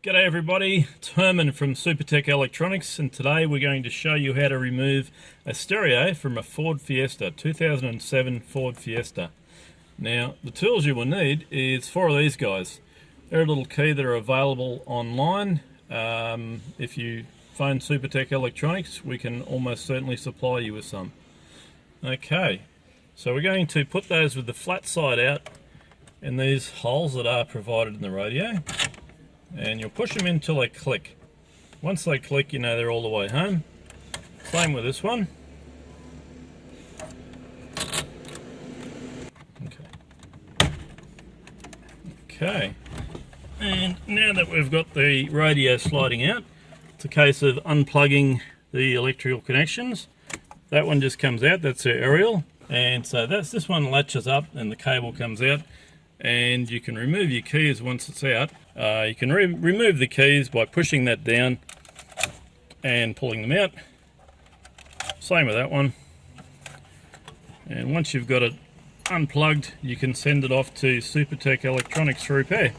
G'day everybody, it's Herman from Supertech Electronics, and today we're going to show you how to remove a stereo from a Ford Fiesta, 2007 Ford Fiesta. Now, the tools you will need is four of these guys. They're a little key that are available online. If you phone Supertech Electronics, we can almost certainly supply you with some. Okay, so we're going to put those with the flat side out in these holes that are provided in the radio. And you'll push them in until they click. Once they click, you know they're all the way home. Same with this one. Okay. And now that we've got the radio sliding out, it's a case of unplugging the electrical connections. That one just comes out, that's the aerial. And so this one latches up and the cable comes out. And you can remove your keys once it's out. You can remove the keys by pushing that down and pulling them out. Same with that one. And once you've got it unplugged, you can send it off to Supertech Electronics for repair.